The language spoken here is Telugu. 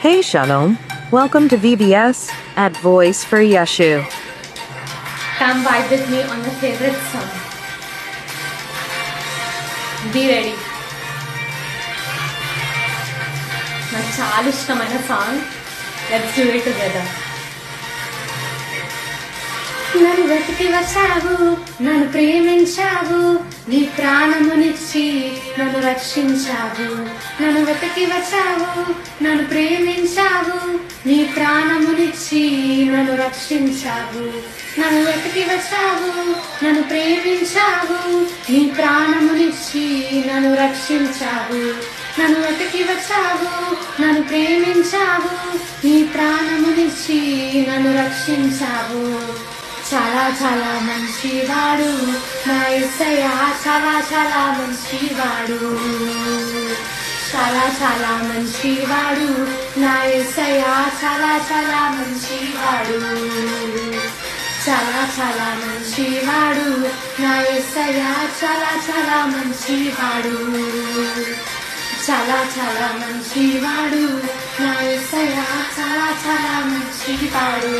Hey Shalom, welcome to VBS at Voice for Yeshu. Come vibe with me on your favorite song. Be ready. నాకు చాలా ఇష్టమైన song. Let's do it together. నన్ను వెతికి వచ్చావు, నన్ను ప్రేమించావు, నీ ప్రాణమునిచ్చి నన్ను రక్షించావు. నన్ను వెతికి వచ్చావు, నన్ను ప్రేమించావు, నీ ప్రాణమునిచ్చి నన్ను రక్షించావు. నన్ను వెతికి వచ్చావు, నన్ను ప్రేమించావు, నీ ప్రాణమునిచ్చి నన్ను రక్షించావు. నన్ను వెతికి వచ్చావు, నన్ను ప్రేమించావు, నీ ప్రాణమునిచ్చి నన్ను రక్షించావు. చాలా చాలా మంచివాడు నా యేసయ్య, చాలా చాలా మంచివాడు. చాలా చాలా మంచివాడు నా యేసయ్య, చాలా చాలా మంచివాడు. చాలా చాలా మంచివాడు నా యేసయ్య, చాలా చాలా మంచివాడు. చాలా చాలా మంచివాడు నా యేసయ్య, చాలా చాలా మంచివాడు.